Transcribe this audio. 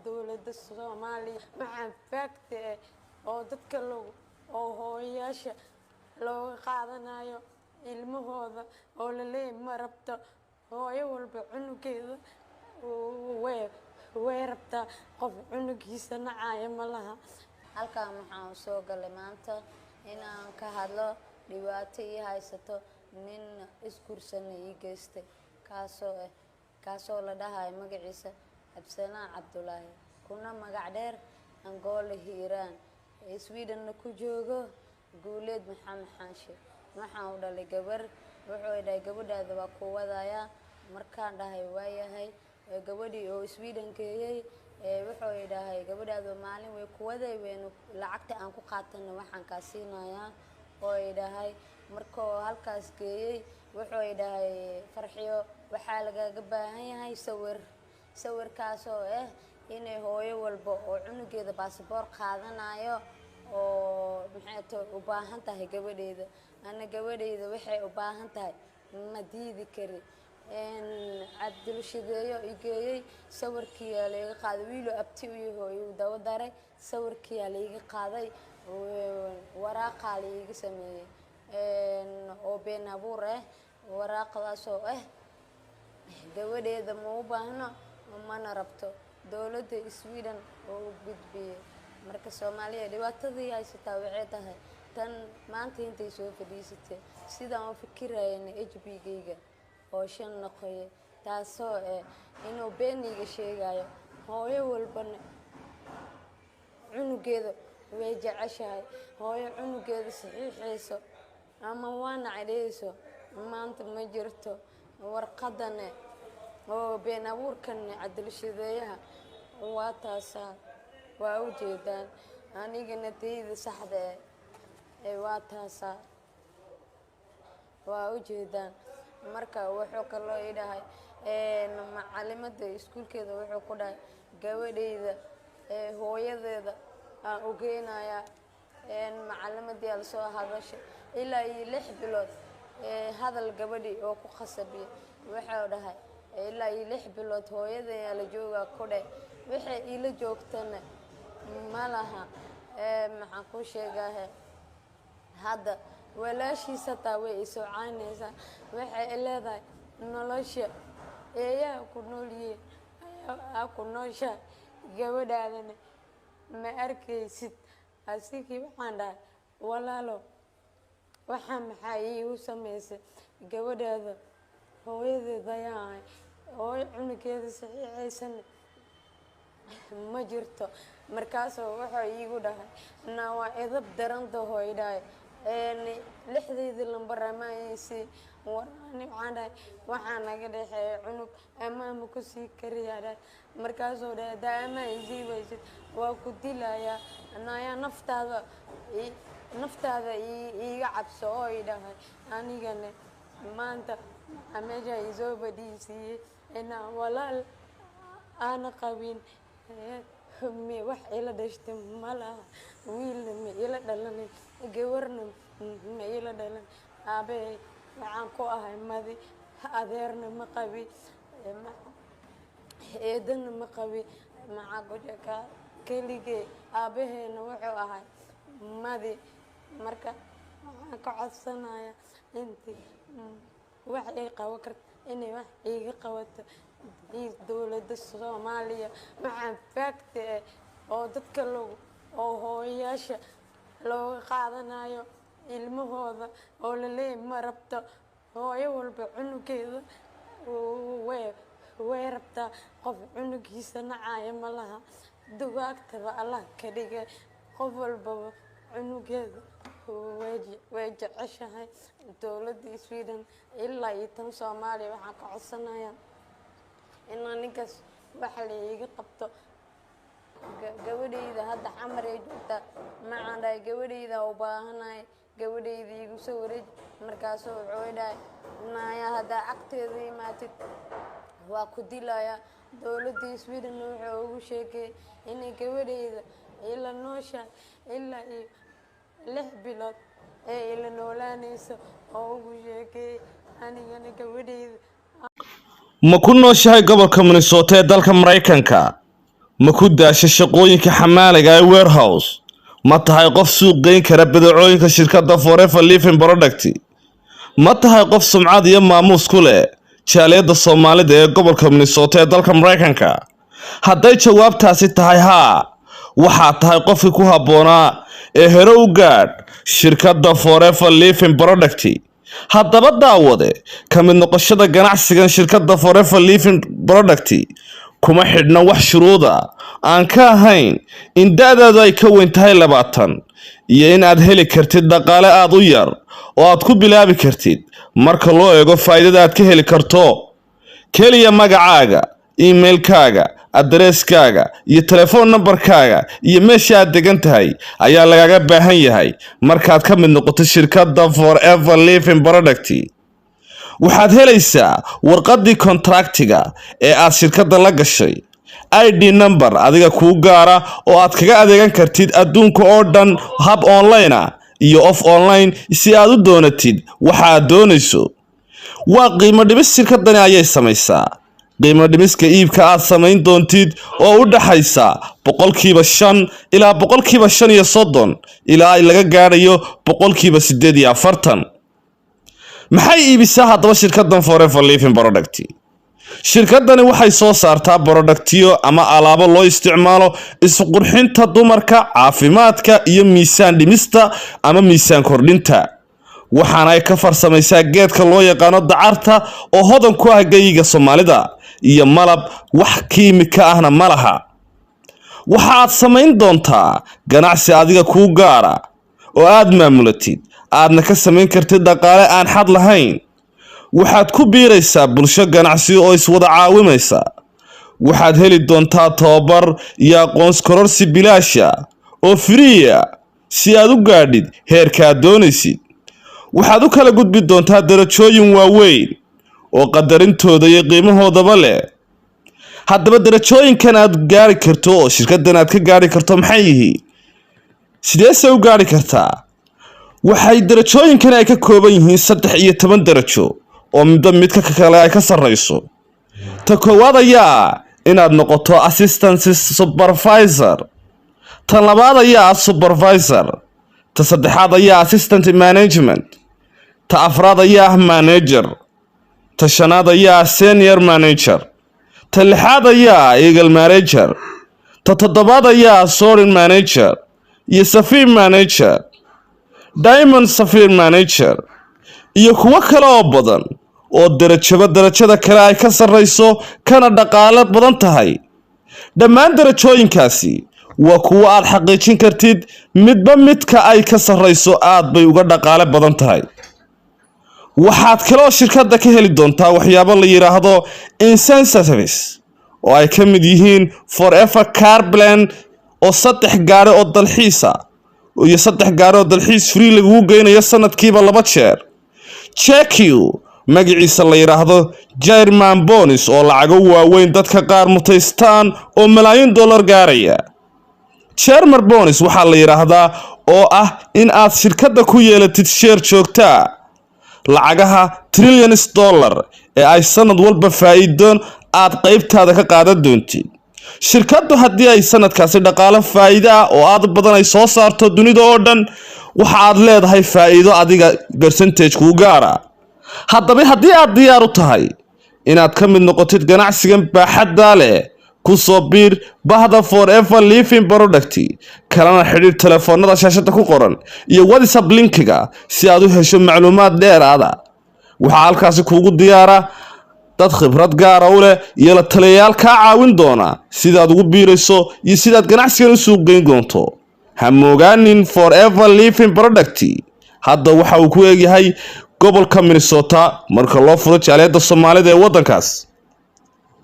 dowladda Soomaaliya waxaan faagta oo dadka oo hooyayaasha looga qaadanayo ilmahooda oo la leeyahay ma rabto hooyo walba cunugeeda way rabtaa qof cunugiisa nacaya ma laha. halkaan waxaan soo galay maanta inaan ka hadlo dhibaato ii haysato nin iskursan ii geystay kaasoo la dhahayo magaciisa Absanaa Cabdulaahi kuna magac dheer Angola Hiiraan Sweden ku joogo Guuleed Maxamed Xaashi. waxaan u dhalay gabar wuxuu dhahay gabadhaada waa ku wadaya markaan dhahay waayahay gabadhii oo Sweden geeyay wuxuu dhahay gabadhaada maalin way ku waday weenu lacagta aan ku qaatana waxaan ka siinayaa oo dhahay markoo halkaas geeyay wuxuu dhahay farxiyo waxaa lagaga baahan yahay sawirkaasoo inay hooyo walba oo cunugeeda baasaboor qaadanayo oo maxay u baahan tahay gabadheeda ana gabadheeda waxay u baahan tahay ma diidi kari cabdulshideeyo igeeyay sawirkii laga qaaday wiilo abti iyo hooyo dawo daray sawirkii laga qaaday waraaqa laga sameeyay oo been abuur waraaqdaasoo gabadheeda ma u baahno mana rabto dowladda Sweden oo gudbiyay marka Soomaaliya dhibaatadii haysataa waxay tahay tan maanta intay soo fadhiisatay sidaan u fikirayna HB-gayga oo shan noqoy taasoo inuu beeniga sheegayo hooyo walbana cunugeeda way jeceshahay hooyo cunugeeda saxiixayso ama waana cadeyso maanta ma jirto warqadan oo been abuurkan cabdulshideeyaha waa taasa waa u jeedaan anigana tayda saxda waa taasa waa u jeedaan marka wuxuu kaloo idhahay macallimada iskuulkeeda wuxuu ku dhahay gabadheeda hooyadeeda aan u geenaya macallimadii la soo hadashay ilaa 6 bilood hadal gabadhii oo ku khasabiyay wuxuu dhahay ilaa 6 bilood hooyadeeda la jooga ku dhahay waxay ila joogtana malaha maxaan ku sheegahay hadda walaashiisa taa way soo caanaysaa waxay leedahay nolosha eeyaa ku nooliyay ku noosha gabadhaadana ma arkaysid asigii waxaan dhahay walaalo waxaan maxaa iigu samaysay gabadhaada hooyadeeda yahay oo cunugeeda saxiixaysan ma jirto markaasoo wuxuu iigu dhahay waa edab daranta hooyadhay lixdeeda lambar amaaysi warani waxaan dhahay waxaa naga dhexeeya cunug amaama ku sii kariyaa markaasoo dhahay daama isiibaysid waa ku dilayaa naayaa naftaada iiga cabso oo idhahay anigana maanta meesha isoo badhiisiiyey inaan walaal aana qabin wax ila dhashtay malaha wiilna ma ila dhalanin gabarna ma ila dhalan aabe waxaan ku ahay madi adeerna ma qabi eedana ma qabi maxaa ku jeka keligee aabaheena wuxuu ahay madi marka waxaan ka codsanayaa intii wax ay qaban karto inay wax iga qabato dowladda Soomaaliya waxaan faagta oo dadka oo hooyayaasha looga qaadanayo ilmahooda oo la leeyahay ma rabto hooyo walba cunugeeda way rabtaa qof cunugiisa nacaya ma laha dugaagtaba Allah ka dhigay qof walba cunugeeda way jeceshahay dowladda Sweden ilaa iyo tan Soomaaliya waxaan ka codsanayaa in ninkaas wax la iga qabto gabadheeda hadda xamar ay joogtaa macaan dhahay gabadheeda u baahanahay gabadheeda igu soo wareej markaasoo wuxuu dhahay naaya hadda agteeda imaatid waa ku dilayaa dowladda Sweden wuxuu ugu sheegay inay gabadheeda ila noosha ilaa 6 bilood ila noolaanayso oo ugu sheegay anigana gabadheeda ma ku nooshahay gobolka Minnesota ee dalka Mareykanka ma ku daashay shaqooyinka xamaaliga ee warehouse ma tahay qof suuq geyn kara badeecooyinka shirkadda Forever Living Product ma tahay qof sumcad iyo maamuus ku leh jaaliyadda Soomaalida ee gobolka Minnesota ee dalka Mareykanka hadday jawaabtaasi tahay haa waxa tahay qofkii ku habboonaa ee hore u gaadh shirkadda Forever Living Product haddaba daawade ka mid noqoshada ganacsigan shirkadda Forever Living Product kuma xidhna wax shuruuda aan ka ahayn in da'daadu ay ka weyn tahay 20 iyo in aad heli kartid dhaqaale aad u yar oo aad ku bilaabi kartid marka loo eego faa'iidada aad ka heli karto kaliya magacaaga emailkaaga addresskaaga iyo telephone numberkaaga iyo meesha aad degan tahay ayaa lagaga baahan yahay markaad ka mid noqoto shirkadda Forever Living Product waxaad helaysaa warqadii kontraktiga ee aad shirkadda la gashay ID number adiga kuu gaara oo aad kaga adeegan kartid adduunka oo dhan hab online iyo off online si aad u doonatid waxa aad doonayso waa qiimo dhimis shirkaddani ayay samaysaa qiimo dhimiska iibka aad samayn doontid oo u dhaxaysa 5% ilaa 35% ilaa laga gaarayo 48%. maxay iibisaa haddaba shirkaddan Forever Living Product shirkaddani waxay soo saartaa productyo ama alaabo loo isticmaalo isqurxinta dumarka caafimaadka iyo miisaan dhimista ama miisaan kordhinta waxaana ay ka farsamaysaa geedka loo yaqaan dacarta oo hodan ku ah gayiga Soomaalida iyo malab wax kiimika ahna malaha waxaad samayn doontaa ganacsi adiga kuu gaara oo aad maamulatid aadna ka samayn kartid dhaqaale aan xad lahayn waxaad ku biiraysaa bulsho ganacsi oo iswada caawimaysa waxaad heli doontaa tababar iyo aqoon kororsi bilaasha oo free si aad u gaadhid heerka aad doonaysid waxaad u kala gudbi doontaa darajooyin waaweyn oo qadarintooda iyo qiimahoodaba leh haddaba darajooyinkan aad gaari karto oo shirkaddan aad ka gaari karto maxay yihiin sidee u gaari kartaa waxay darajooyinkan ay ka kooban yihiin 13 darajo oo midka kale ay ka sareyso ta koowaad ayaa inaad noqoto assistant supervisor ta labaad ayaa supervisor ta saddexaad ayaa assistant management ta afraad ayaa manager ta shanaad ayaa senior manager ta lixaad ayaa eagle manager ta toddobaad ayaa soaring manager iyo safir manager diamond safir manager iyo kuwa kale oo badan oo darajada kale ay ka sareyso kana dhaqaale badan tahay dhammaan darajooyinkaasi waa kuwa aad xaqiijin kartid midba midka ay ka sareyso aad bay uga dhaqaale badan tahay waxaad kale shirkadda ka heli doontaa waxyaabo la yiraahdo incentives oo ay ka mid yihiin Forever Car Plan oo 3 gaari oo dalxiisa iyo 3 gaari oo dalxiis free lagu geynayo sanadkiiba 2 jeer check you magaciisa la yiraahdo German bonus oo lacago waaweyn dadka qaar mutaystaan oo malaayiin dollar gaaraya German bonus waxa la yiraahdaa oo ah in aad shirkadda ku yeelatid share joogta lacagaha trillions dollar ee ay sanad walba faa'iido aad qaybtaada ka qaadan doontid shirkaddu haddii ay sanadkaasi dhaqaale faa'iido oo aad badan ay soo saarto dunida oo dhan waxa aad leedahay faa'iido adiga percentage ku gaara haddaba haddii aad diyaar u tahay inaad ka mid noqotid ganacsigan baaxadda leh ku soo biir bahda Forever Living Product kalena xiriir telefoonada shaashada ku qoran iyo WhatsApp linkiga si aad u hesho macluumaad dheeraad ah waxa halkaas kuugu diyaara dad khibrad gaar ah u leh iyo la taliyayaal ka caawin doona sida aad ugu biirayso iyo sida aad ganacsigan u suuq geyn doonto ha moogaanin Forever Living Product hadda waxa uu ku eegyahay gobolka Minnesota marka loo furo jaaliyadda Soomaalida ee wadankaas